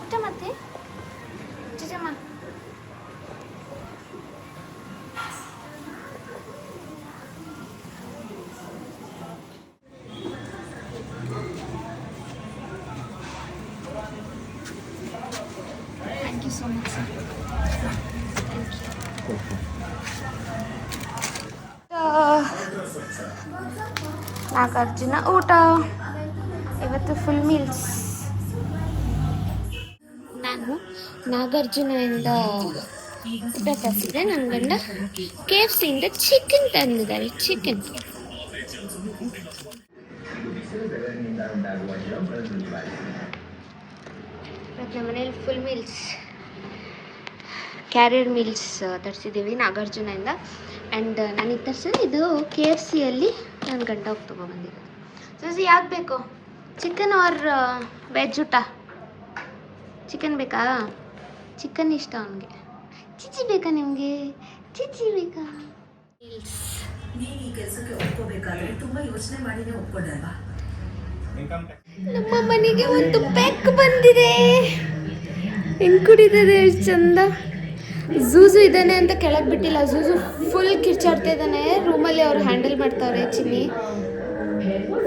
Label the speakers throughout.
Speaker 1: ಇಷ್ಟ ಮತ್ತೆ ಚಿಜಮ್ಮ thank you so much sir. Nagarjuna ಊಟ ಇವತ್ತು ಫುಲ್ ಮೀಲ್ಸ್. ನಾನು ನಾಗಾರ್ಜುನದಿಂದ ಊಟ ತರಿಸಿದೆ. ನನ್ನ ಗಂಡ KFC ಇಂದ ಚಿಕನ್ ತಂದಿದ್ದಾರೆ. ಚಿಕನ್ ನಮ್ಮ ಮನೇಲಿ ಫುಲ್ ಮೀಲ್ಸ್ ಕ್ಯಾರಿಯರ್ ಮೀಲ್ಸ್ ತರಿಸಿದ್ದೀವಿ ನಾಗಾರ್ಜುನದಿಂದ. ಆ್ಯಂಡ್ ನನಗೆ ತರಿಸಿದ್ರೆ ಇದು KFCಯಲ್ಲಿ ನನ್ನ ಗಂಡ ಹೋಗಿ ತೊಗೊಬಂದಿದ್ದು. ಸೊ ಯಾಕೆ ಬೇಕು ಚಿಕನ್ ಆರ್ ವೆಜ್ ಊಟ? ಚಿಕನ್ ಬೇಕಾ? ಚಿಕನ್ ಇಷ್ಟ ಅವನಿಗೆ. ಚಿಚಿ ಬೇಕಾ ನಿಮಗೆ? ಚಿಚಿ ಬೇಕಾ? ನಮ್ಮ ಮನೆಗೆ ಒಂದು ಬೆಕ್ಕು ಬಂದಿದೆ. ಹೆಂಗೆ ಕುಡಿತದೆ ಎಷ್ಟು ಚಂದ. ಝೂಝು ಇದ್ದಾನೆ ಅಂತ ಕೆಳಗೆ ಬಿಟ್ಟಿಲ್ಲ. ಝೂಝು ಫುಲ್ ಕಿರ್ಚಾಡ್ತಾ ಇದ್ದಾನೆ. ರೂಮಲ್ಲಿ ಅವ್ರು ಹ್ಯಾಂಡಲ್ ಮಾಡ್ತಾವ್ರೆ. ಚಿನ್ನಿ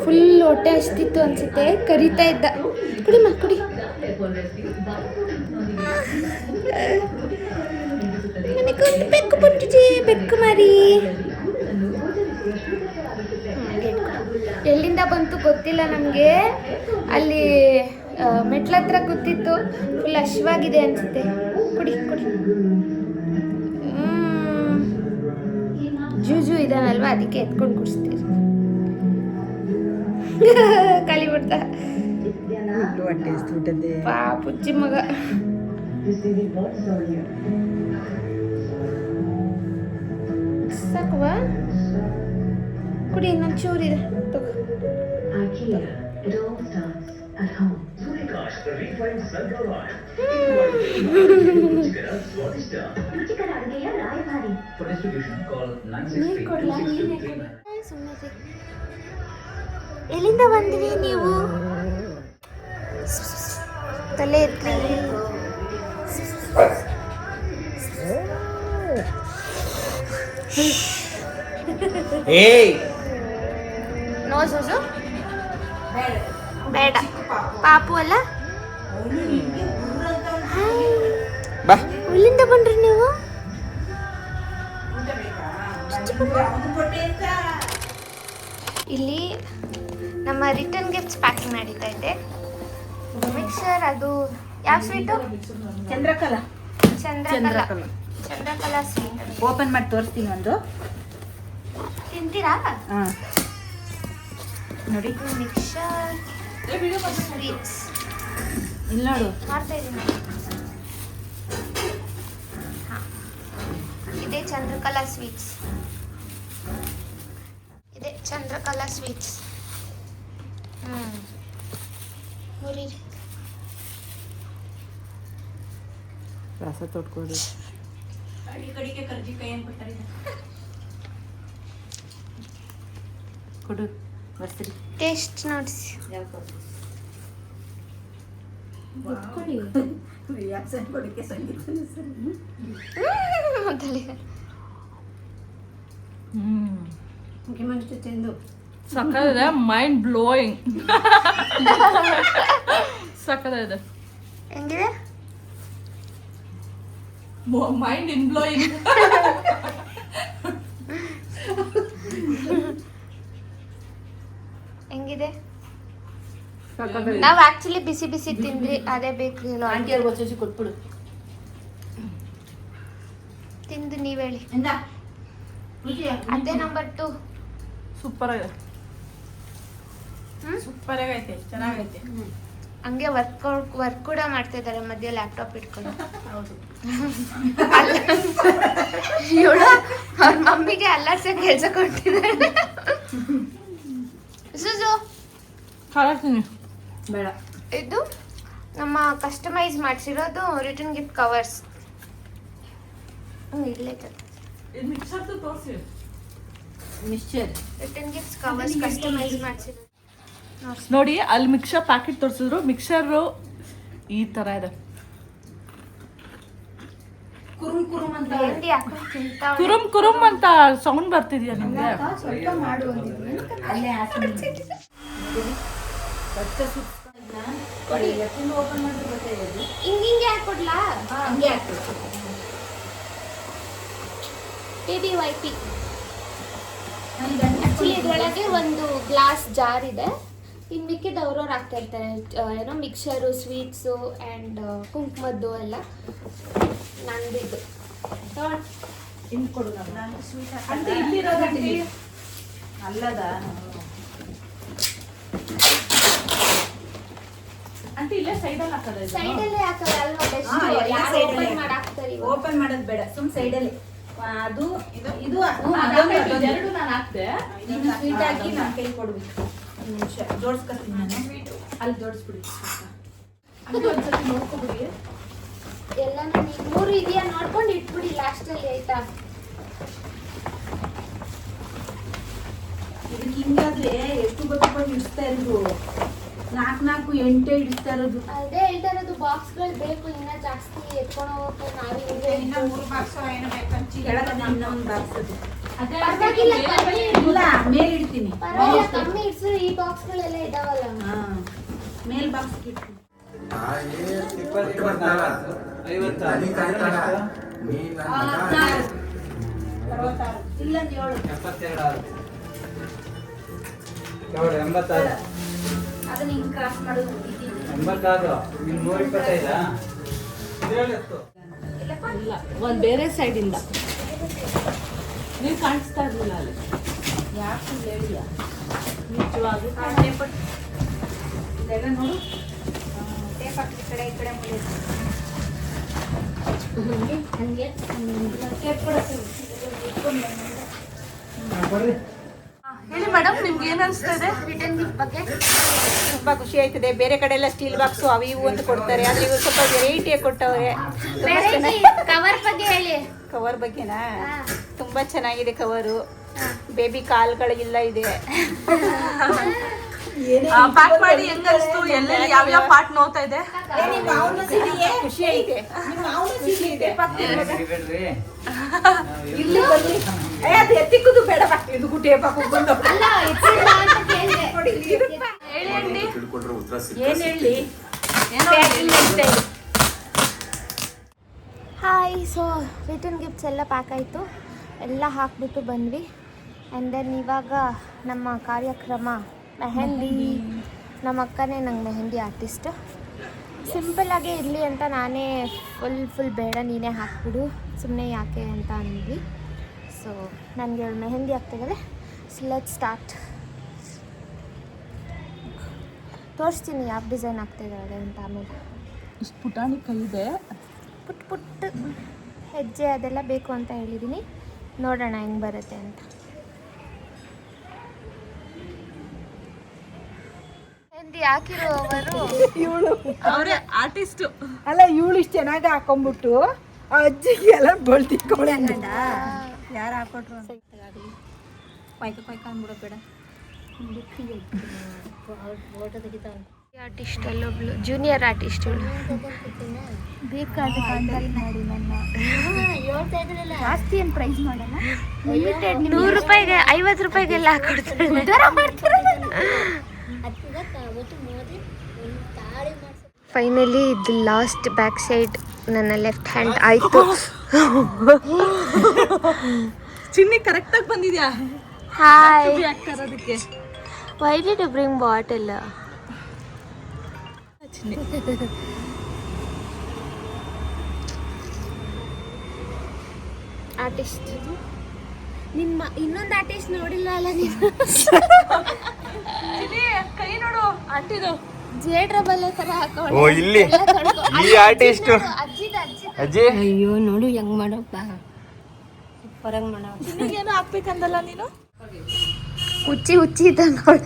Speaker 1: ಫುಲ್ ಹೊಟ್ಟೆ ಹಸ್ತಿತ್ತು ಅನಿಸುತ್ತೆ, ಕರಿತಾ ಇದ್ದ. ಕುಡಿಮ್ಮ ಕುಡಿ. ನನಗೊಂದು ಬೆಕ್ಕು ಬಂದಿದೆ, ಬೆಕ್ಕು ಮಾರಿ. ಎಲ್ಲಿಂದ ಬಂತು ಗೊತ್ತಿಲ್ಲ ನಮಗೆ. ಅಲ್ಲಿ ಮೆಟ್ಲ ಹತ್ರ ಕೂತಿತ್ತು. ಫುಲ್ ಹಶ್ವಾಗಿದೆ ಅನಿಸುತ್ತೆ. ಕುಡಿ ಕುಡಿ. ಜೂಜು ಇದಾನಲ್ವ, ಅದಕ್ಕೆ ಎತ್ಕೊಂಡು ಕುಡಿಸ್ತೀರಿ. ಖಾಲಿ ಬಿಡ್ತಾ ಪಾಪುಚ್ಚಿ ಮಗ. ಸಾಕವಾ? ಕುಡಿ, ಇನ್ನೊಂದು ಚೂರಿದೆ ತಗೋ. ಎಲ್ಲಿಂದ ಬಂದ್ರಿ ನೀವು? ತಲೆ ಎತ್ತಿ. ನೋ ಸೂಸು ಬೇಡ. ಪಾಪು ಅಲ್ಲ. ಎಲ್ಲಿಂದ ಬಂದ್ರಿ ನೀವು? ಇಲ್ಲಿ ನಮ್ಮ ರಿಟರ್ನ್ ಗಿಫ್ಟ್ಸ್ ಪ್ಯಾಕಿಂಗ್ ನಡೀತಾ ಇದೆ. ಮಿಕ್ಸರ್, ಅದು ಯಾವ ಸ್ವೀಟು?
Speaker 2: ಚಂದ್ರಕಲಾ
Speaker 1: ಸ್ವೀಟ್.
Speaker 2: ಓಪನ್ ಮಾಡಿ ತೋರಿಸ್ತೀನಿ. ಒಂದು
Speaker 1: ತಿಂತೀರಾ?
Speaker 2: ನೋಡಿ,
Speaker 1: ಮಿಕ್ಸರ್ ಸ್ವೀಟ್ಸ್
Speaker 2: ಇಲ್ಲಿ ನೋಡು,
Speaker 1: ಮಾಡ್ತಾ ಇದ್ದೀನಿ. ಇದೇ ಚಂದ್ರಕಲಾ ಸ್ವೀಟ್ಸ್. ಇದೆ ಚಂದ್ರಕಲಾ ಸ್ವೀಟ್ಸ್. ಮುರೀರಿ.
Speaker 2: ರಸ ತೊಟ್ಕೊಡಿ. ಕೊಡು ಬರ್ತೀರಿ.
Speaker 1: ಟೇಸ್ಟ್ ನೋಡಿಸಿ.
Speaker 3: ಸಕ್ಕತ್ತಿದೆ. Mind blowing. ಸಕ್ಕತ್ತಿದೆ.
Speaker 1: ಹೆಂಗಿದೆ?
Speaker 3: Mind in blowing.
Speaker 1: ಹೆಂಗಿದೆ? ನಾವು ಆಕ್ಚುಲಿ ಬಿಸಿ ಬಿಸಿ ತಿಂದ್ರಿ, ಅದೇ ಬೇಕು.
Speaker 2: ಆಂಟಿಯವ್ರಿಗೆ వచ్చేసి ಕೊಟ್ಬಿಡು.
Speaker 1: ತಿಂದು ನೀವು ಹೇಳಿ. ಅದೇ ನಂಬರ್ 2
Speaker 3: ಸೂಪರ್ ಆಗಿದೆ. ಸೂಪರ್ ಆಗೈತೆ, ಚೆನ್ನಾಗೈತೆ.
Speaker 1: ಹಂಗೆ ವರ್ಕ್ ಕೂಡ ಮಾಡ್ತಾ ಇದ್ದಾರೆ ಮಧ್ಯೆ ಲ್ಯಾಪ್ಟಾಪ್ ಇಟ್ಕೊಂಡು.
Speaker 2: ಹೌದು.
Speaker 1: ಇವಳು ಅವ್ರ ಮಮ್ಮಿಗೆ ಅಲ್ಲಾಡ್ಸೋ ಕೆಲಸ ಕೊಟ್ಟಿದ್ದಾರೆ. ಸುಜು
Speaker 3: ಹಾಳಾಗ್ತೀನಿ.
Speaker 2: ಬೇಡ.
Speaker 1: ಇದು ನಮ್ಮ ಕಸ್ಟಮೈಸ್ ಮಾಡಿಸಿರೋದು ರಿಟರ್ನ್ ಗಿಫ್ಟ್ ಕವರ್ಸ್. ಇಲ್ಲೇ
Speaker 3: ಇದು ಮಿಕ್ಸರ್ ತೋರಿಸಿ.
Speaker 2: Mixture
Speaker 1: return gift covers customize ಮಾಡಿಸಿರೋದು
Speaker 3: ನೋಡಿ, ಅಲ್ಲಿ ಮಿಕ್ಸರ್ ಪ್ಯಾಕೆಟ್ ತೋರಿಸಿದ್ರು. ಮಿಕ್ಸರು ಈ ಥರ ಇದೆ.
Speaker 2: ಕುರುಮ್ ಕುರುಮ್ ಅಂತ
Speaker 1: ಮೆಹಂದಿ ಹಾಕೊಂಡು ತಿಂತಾವಳೆ.
Speaker 3: ಕುರುಮ್ ಕುರುಮ್ ಅಂತ ಸೌಂಡ್ ಬರ್ತಿದ್ಯಾ ನಿಮ್ಗೆ?
Speaker 2: ಸ್ವಲ್ಪ ಮಾಡು ಅಲ್ಲೇ ಹಾಕಿ ಕೊಡಿ ಎತ್ತಿಂದ ಓಪನ್ ಮಾಡಿದ್ರೆ ಗೊತ್ತಾಗೋದು.
Speaker 1: ಹಿಂಗೆ ಹಾಕೊಡ್ಲಾ?
Speaker 2: ಹಂಗೆ ಹಾಕು.
Speaker 1: Baby YP. ಆಕ್ಚುಲಿ ಇದ್ರೊಳಗೆ ಒಂದು ಗ್ಲಾಸ್ ಜಾರ್ ಇದೆ. ಇನ್ನು ಮಿಕ್ಕಿದ ಅವ್ರವ್ರು ಹಾಕ್ತಾ ಇರ್ತಾರೆ, ಏನೋ ಮಿಕ್ಸರು, ಸ್ವೀಟ್ಸು ಆ್ಯಂಡ್ ಕುಂಕುಮದ್ದು ಎಲ್ಲ ನಂದಿದ್ದು.
Speaker 2: ಇನ್ನು ಕೊಡು ನಾನು ಸ್ವೀಟ್
Speaker 3: ಆಂಟಿ ಇಲ್ಲಿರೋದು ಆಂಟಿ.
Speaker 2: ಅಲ್ಲದ
Speaker 3: ಆಂಟಿ ಇಲ್ಲೇ ಸೈಡಲ್ಲಿ ಹಾಕೋದು ಇದು?
Speaker 1: ಸೈಡಲ್ಲೇ ಹಾಕಲ್ಲ ಅಲ್ವಾ ಬೆಸ್ಟ್.
Speaker 2: ಹಾ, ಎಲ್ಲ
Speaker 1: ಯಾರು
Speaker 2: side ಅಲ್ಲೇ.
Speaker 1: ಓಪನ್ ಮಾಡಿ ಹಾಕ್ತಾರೆ ಇವಾಗ?
Speaker 2: ಓಪನ್ ಮಾಡೋದು ಬೇಡ, ಸುಮ್ ಸೈಡಲ್ಲಿ ಅದು ಇದು
Speaker 3: ಎರಡು ನಾನು ಹಾಕ್ದೆ.
Speaker 2: ಸ್ವೀಟ್ ಹಾಕಿ ನಾನು ಕೈ ಕೊಡ್ಬೇಕು. ಒಂದು ನಿಮಿಷ ಜೋಡಿಸ್ಕೊತೀನಿ ನಾನು. ಅಲ್ಲಿ ಜೋಡಿಸ್ಬಿಡಿ.
Speaker 3: ಆಂಟಿ ಒಂದ್ಸತಿ ನೋಡ್ಕೊಬಿಡಿ.
Speaker 1: ಎಲ್ಲ ನನಗೆ 3 ಇದೆಯಾ ನೋಡ್ಕೊಂಡು ಇಟ್ಬಿಡಿ ಲಾಸ್ಟಲ್ಲಿ, ಆಯ್ತಾ?
Speaker 2: ಇದಕ್ಕೆ ಹಿಂಗಾದ್ರೆ ಎಷ್ಟು ಗೊತ್ತು ಇಡಿಸ್ತಾ ಇರೋದು? 4 8 ಇಡಿಸ್ತಾ ಇರೋದು.
Speaker 1: ಅದೇ ಹೇಳ್ತಾ ಇರೋದು, ಬಾಕ್ಸ್ಗಳು ಬೇಕು ಇನ್ನ ಜಾಸ್ತಿ ಎತ್ಕೊಂಡು ಹೋಗಕ್ಕೆ. ನಾವೇ
Speaker 2: ಕೆಳಗಡೆ ಇನ್ನೊಂದು ಬಾಕ್ಸ್ ಅದು.
Speaker 3: ಅದೇ
Speaker 1: ಪರವಾಗಿಲ್ಲ, ಕಮ್ಮಿ ಇಡು.
Speaker 2: ಇಲ್ಲ ಮೇಲ್ ಇಡ್ತೀನಿ.
Speaker 1: ಪರವಾಗಿಲ್ಲ, ಕಮ್ಮಿ ಇಡ್ಸು. ಈ ಬಾಕ್ಸ್ಗಳೆಲ್ಲ ಇದಾವಲ್ಲ.
Speaker 2: ಹಾ ಮೇಲ್ ಬಾಕ್ಸ್ ಇಡ್ತೀನಿ. ಇಲ್ಲ 7 ಅದನ್ನ ಹಿಂಗ್ ಕ್ರಾಸ್ ಮಾಡೋದು.
Speaker 3: ಇಲ್ಲ, ಒಂದ್ ಬೇರೆ ಸೈಡಿಂದ ನೀವು ಕಾಣಿಸ್ತಾ ಇರ್ಲಿಲ್ಲ ಅಲ್ಲಿ.
Speaker 2: ಯಾಕೆ ಹೇಳಿಲ್ಲ
Speaker 3: ನಿಜವಾಗಿ
Speaker 2: ಇದೆಲ್ಲ ನೋಡು. ಟೇಪ್ ಹಾಕಿ ಈ ಕಡೆ ಮುಗಿಯೋದು.
Speaker 1: ಹಂಗೆ
Speaker 2: ಟೇಪ್ ಕೊಡಕ್ಕೆ
Speaker 3: ಹೇಳಿ ಮೇಡಮ್, ನಿಮ್ಗೆ ಏನ್ ಅನ್ಸ್ತಾ ಇದೆ
Speaker 1: ರಿಟರ್ನ್ ಗಿಫ್ಟ್ ಬಗ್ಗೆ?
Speaker 2: ತುಂಬಾ ಖುಷಿ ಆಯ್ತದೆ. ಬೇರೆ ಕಡೆ ಎಲ್ಲ ಸ್ಟೀಲ್ ಬಾಕ್ಸು ಅವು ಇವು ಅಂತ ಕೊಡ್ತಾರೆ, ಆದ್ರೆ ಇವರು ಸ್ವಲ್ಪ ವೆರೈಟಿಯಾಗಿ ಕೊಟ್ಟವ್ರೆ.
Speaker 1: ಕವರ್ ಬಗ್ಗೆ ಹೇಳಿ.
Speaker 2: ಕವರ್ ಬಗ್ಗೆನಾ?
Speaker 1: ಹಾ.
Speaker 2: ತುಂಬಾ ಚೆನ್ನಾಗಿದೆ ಕವರು. ಬೇಬಿ ಕಾಲ್ಗಳಿಲ್ಲ ಇದೆ.
Speaker 3: ಪ್ಯಾಕ್ ಮಾಡಿ ಹೆಂಗ್ ಅನ್ಸ್ತು? ಎಲ್ಲೆಲ್ಲಿ ಯಾವ್ಯಾವ ಪಾರ್ಟ್ ನೋಡ್ತಾ ಇದೆ?
Speaker 2: ಖುಷಿ ಐತೆ.
Speaker 3: ಇಲ್ಲಿ
Speaker 2: ಬರ್ಲಿ. ಅದು ಎತ್ತಿಕ್ಕುದು ಬೇಡ, ಇದು ಟೇಪ್ ಹಾಕಿ ಬಂದು
Speaker 1: ಅಲ್ಲ, ಇಟ್ಟಿಲ್ಲ ಅಂತ ಕೇಳಿದೆ.
Speaker 3: ಹೇಳಿ ಅಂಡಿ.
Speaker 2: ಏನ್ ಹೇಳಿ.
Speaker 1: ಹಾಯ್, ಸೊ ರಿಟರ್ನ್ ಗಿಫ್ಟ್ಸ್ ಎಲ್ಲ ಪ್ಯಾಕ್ ಆಯಿತು, ಎಲ್ಲ ಹಾಕ್ಬಿಟ್ಟು ಬಂದ್ವಿ. ಆ್ಯಂಡ್ ದೆನ್ ಇವಾಗ ನಮ್ಮ ಕಾರ್ಯಕ್ರಮ ಮೆಹಂದಿ. ನಮ್ಮ ಅಕ್ಕನೇ ನಂಗೆ ಮೆಹಂದಿ ಆರ್ಟಿಸ್ಟ್. ಸಿಂಪಲ್ಲಾಗೇ ಇರಲಿ ಅಂತ ನಾನೇ ಫುಲ್ ಬೇಡ ನೀನೇ ಹಾಕ್ಬಿಡು, ಸುಮ್ಮನೆ ಯಾಕೆ ಅಂತ ಅಂದ್ವಿ. ಸೊ ನನಗೆ ಮೆಹಂದಿ ಆಗ್ತಿದ್ದಾರೆ. So let's start. ತೋರಿಸ್ತೀನಿ ಯಾವ ಡಿಸೈನ್ ಆಗ್ತಿದ್ದಾರೆ ಅಂತ ಆಮೇಲೆ.
Speaker 3: ಇಷ್ಟು ಪುಟಾಣಿ ಕೈ ಇದೆ.
Speaker 1: ಪುಟ್ಟ ಹೆಜ್ಜೆ ಅದೆಲ್ಲ ಬೇಕು ಅಂತ ಹೇಳಿದ್ದೀನಿ, ನೋಡೋಣ ಹೆಂಗೆ ಬರುತ್ತೆ ಅಂತ. ಮೆಹಂದಿ ಹಾಕಿರುವವರು
Speaker 3: ಅವರೇ ಆರ್ಟಿಸ್ಟ್.
Speaker 2: ಅಲ್ಲ, ಇವಳು ಇಷ್ಟು ಚೆನ್ನಾಗಿ ಹಾಕೊಂಡ್ಬಿಟ್ಟು ಆ ಅಜ್ಜಿಗೆ ಎಲ್ಲ ಬಳ್ತಿಕೊಳ್ಳಿ ಅಂಗಂಡ. ಯಾರು ಹಾಕೊಟ್ರು ಅಂತ ಕೊಯ್ಕ ಅಂದ್ಬಿಡೋ ಬೇಡ.
Speaker 1: ಆರ್ಟಿಸ್ಟ್ ಅಲ್ಲೊಬ್ಳು ಜೂನಿಯರ್ ಆರ್ಟಿಸ್ಟ್ ಇವಳು.
Speaker 2: ಜಾಸ್ತಿ ಏನು ಪ್ರೈಸ್ ಮಾಡಲ್ಲ.
Speaker 1: 100 ರೂಪಾಯಿಗೆ 50 ರೂಪಾಯಿಗೆಲ್ಲ ಹಾಕೊಡ್ತಾರೆ. ಫೈನಲಿ ಇದು ಲಾಸ್ಟ್ ಬ್ಯಾಕ್ ಸೈಡ್ ನನ್ನ ಲೆಫ್ಟ್ ಹ್ಯಾಂಡ್ ಆಯಿತು.
Speaker 3: ಚಿನ್ನಿ ಕರೆಕ್ಟಾಗಿ ಬಂದಿದ್ಯಾ?
Speaker 1: ಹಾಯ್,
Speaker 3: ಅದಕ್ಕೆ
Speaker 1: why did you bring bottle? Artist ನಿಮ್ಮ ಇನ್ನೊಂದು ಆರ್ಟಿಸ್ಟ್ ನೋಡಿಲ್ಲ ಅಲ್ಲ ನೀನು?
Speaker 3: ಚಿನ್ನಿ ಕೈ ನೋಡು ಆಂಟಿದು.
Speaker 1: ಜೆ ಟ್ರಬಲ್ ತರ ಹಾಕೊಂಡು.
Speaker 4: ಓ, ಇಲ್ಲಿ ಈ ಆರ್ಟಿಸ್ಟ್ ಅಜ್ಜಿ.
Speaker 1: ಅಯ್ಯೋ ನೋಡು ಹೆಂಗ್ ಮಾಡಪ್ಪ, ಸೂಪರ್ ಆಗಿ ಮಾಡೋ.
Speaker 3: ಚಿನ್ನಿಗೇನು ಹಾಕ್ಬೇಕಂದಲ್ಲ ನೀನು?
Speaker 1: ಹುಚ್ಚಿ ಇದ್ದ ನೋಡ.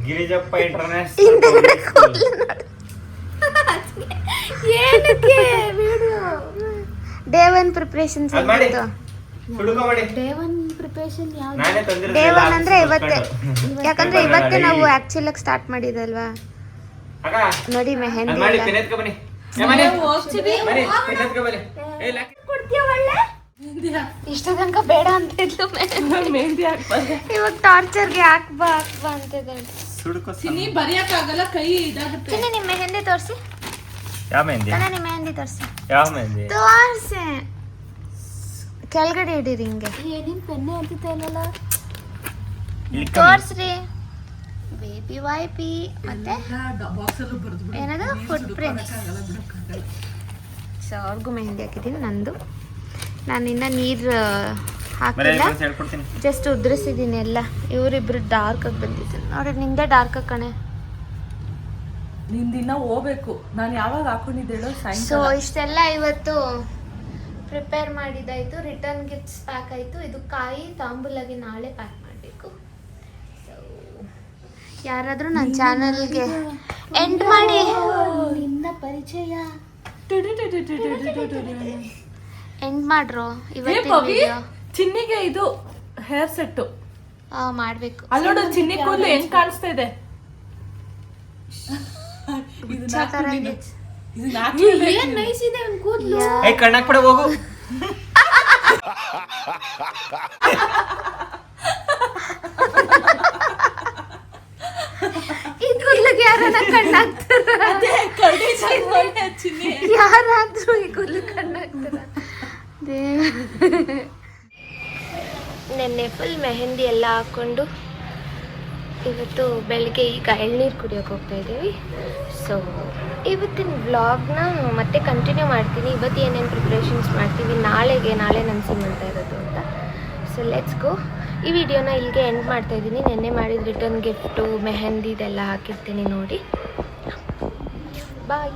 Speaker 4: ಗಿರಿಜಪ್ಪ ಇಂಟರ್ನ್ಯಾಷನಲ್
Speaker 1: ಹಿಂದಗಡೆ ಕೂದಲು ನೋಡು. ಏನಕ್ಕೆ ವಿಡಿಯೋ? ಡೇ 1 ಪ್ರಿಪರೇಷನ್ಸ್
Speaker 4: ಅದ್ ಮಾಡಿ.
Speaker 1: ಆಗಿತ್ತು.
Speaker 4: ಹುಡುಗ ಮಾಡಿ.
Speaker 1: ಡೇ 1 ಪ್ರಿಪರೇಷನ್ ಯಾವ್ದು?
Speaker 4: ನಾನೇ ತಂದಿರೋದು
Speaker 1: ಡೇ
Speaker 4: ಎಲ್ಲ
Speaker 1: 1 ಅಂದ್ರೆ ಇವತ್ತೇ,
Speaker 4: ಹಾಕ್ಸ್ಕೊಂಡು.
Speaker 1: ಯಾಕಂದ್ರೆ ಇವತ್ತೇ ನಾವು ಆಕ್ಚುಲ್ ಆಗಿ ಸ್ಟಾರ್ಟ್ ಮಾಡಿದಲ್ವಾ.
Speaker 4: ಅಕ್ಕ,
Speaker 1: ನೋಡಿ
Speaker 4: ಅದ್
Speaker 1: ಮೆಹಂದಿ
Speaker 4: ಮಾಡಿ
Speaker 1: ಎಲ್ಲ.
Speaker 4: ಪೆನ್ ಎತ್ಕೊ ಬನ್ನಿ. ಏ, ಬನ್ನಿ.
Speaker 3: ಹೋಗ್ತೀವಿ.
Speaker 4: ಬನ್ನಿ, ಪೆನ್ ಎತ್ಕೊ ಬನ್ನಿ. ಏ, ಲಾಕಿ.
Speaker 1: ಮಾಡ್ತೀಯ ಒಳ್ಳೆ ಇಷ್ಟ ತನಕ ಬೇಡ ಅಂತ ಇದ್ಲು
Speaker 3: ಮೆಹಂದಿ ಹಾಕ್ಬಾರ್ದು.
Speaker 1: ಇವಾಗ ಟಾರ್ಚರ್ಗೆ ಹಾಕ್ಬಾ ಅಂತಿದ್ದಾಳೆ.
Speaker 3: ಚಿನ್ನಿ ಬರಿಯಕ್ಕಾಗಲ್ಲ, ಕೈ ಇದಾಗುತ್ತೆ.
Speaker 1: ಚಿನ್ನಿ ನಿಮ್ಮ ಮೆಹಂದಿ ತೋರಿಸಿ.
Speaker 4: ಯಾವ ಮೆಹಂದಿ?
Speaker 1: ನಿಮ್ಮ ಮೆಹಂದಿ ತೋರಿಸಿ.
Speaker 4: ಯಾವ ಮೆಹಂದಿ?
Speaker 1: ತೋರಿಸಿ. ಕೆಳಗಡೆ ಹಿಡೀರಿ ಹಿಂಗೆ. ಏನೇನು ಪೆನ್ನೆ ಅಂತಿತ್ತು ಅಲ್ಲಲ್ಲ. ತೋರಿಸ್ರಿ. ಬೇಬಿ ವೈಪಿ ಮತ್ತೆ ಏನದು ಫುಟ್ ಪ್ರಿಂಟ್ಸ್. ಸೊ ಅವ್ರಿಗೂ ಮೆಹಂದಿ ಹಾಕಿದ್ದೀನಿ. ನಂದು ನಾನಿನ್ನ ನೀರು ಹಾಕಿಲ್ಲ, ಜಸ್ಟ್ ಉದುರಿಸಿದ್ದೀನಿ ಎಲ್ಲ. ಇವರಿಬ್ರು ಡಾರ್ಕ್ ಆಗಿ ಬಂದಿದ್ದೀನಿ ನೋಡಿ. ನಿಂದೆ ಡಾರ್ಕ್ ಕಣೆ.
Speaker 3: ನಿಂದಿನ ಹೋಗ್ಬೇಕು. ನಾನು ಯಾವಾಗ ಹಾಕೊಂಡಿದ್ದೇಳೋ
Speaker 1: ಸೊ ಇಷ್ಟೆಲ್ಲ ಇವತ್ತು ಪ್ರಿಪೇರ್ ಮಾಡಿದ್ದಾಯ್ತು. ರಿಟರ್ನ್ ಗಿಫ್ಟ್ಸ್ ಪ್ಯಾಕ್ ಆಯಿತು. ಇದು ಕಾಯಿ ತಾಂಬೂಲಾಗಿ ನಾಳೆ ಪ್ಯಾಕ್ ಮಾಡಬೇಕು. ಸೊ ಯಾರಾದರೂ ನನ್ನ ಚಾನಲ್ಗೆ ಎಂಡ್ ಮಾಡಿ. ನಿನ್ನ ಪರಿಚಯ ಎಂಡ್ ಮಾಡ್ರು ಇವತ್ತಿನ ವಿಡಿಯೋ.
Speaker 3: ಚಿನ್ನಿಗೆ ಇದು ಹೇರ್ ಸೆಟ್
Speaker 1: ಮಾಡಬೇಕು.
Speaker 3: ಅಲ್ಲಿ ನೋಡು ಚಿನ್ನಿ ಕೂದಲು ಹೆಂಗ್ ಕಾಣಿಸ್ತಾ ಇದೆ.
Speaker 4: ಕಣ್ಣಾಕ್ ಬಿಡ ಹೋಗು.
Speaker 1: ಈ ಕೂದಲಿಗೆ ಯಾರನ್ನ ಕಣ್ಣಾಕ್ತಾರ? ಯಾರಾದ್ರೂ ಈ ಕೂದಲು ಕಣ್ಣಾಕ್ತಾರ? ನೆನ್ನೆ ಫುಲ್ ಮೆಹಂದಿ ಎಲ್ಲ ಹಾಕ್ಕೊಂಡು ಇವತ್ತು ಬೆಳಗ್ಗೆ ಈಗ ಎಳ್ನೀರು ಕುಡಿಯೋಕೆ ಹೋಗ್ತಾ ಇದ್ದೀವಿ. ಸೊ ಇವತ್ತಿನ ವ್ಲಾಗ್ನ ಮತ್ತೆ ಕಂಟಿನ್ಯೂ ಮಾಡ್ತೀನಿ. ಇವತ್ತು ಏನೇನು ಪ್ರಿಪ್ರೇಷನ್ಸ್ ಮಾಡ್ತೀವಿ ನಾಳೆ ನನ್ನ ಸೀಮಂತ ಇರೋದು ಅಂತ. So let's go. ಈ ವಿಡಿಯೋನ ಇಲ್ಲಿಗೆ ಎಂಡ್ ಮಾಡ್ತಾ ಇದ್ದೀನಿ. ನೆನ್ನೆ ಮಾಡಿದ ರಿಟರ್ನ್ ಗಿಫ್ಟು ಮೆಹಂದಿ ಇದೆಲ್ಲ ಹಾಕಿರ್ತೀನಿ ನೋಡಿ. ಬಾಯ್.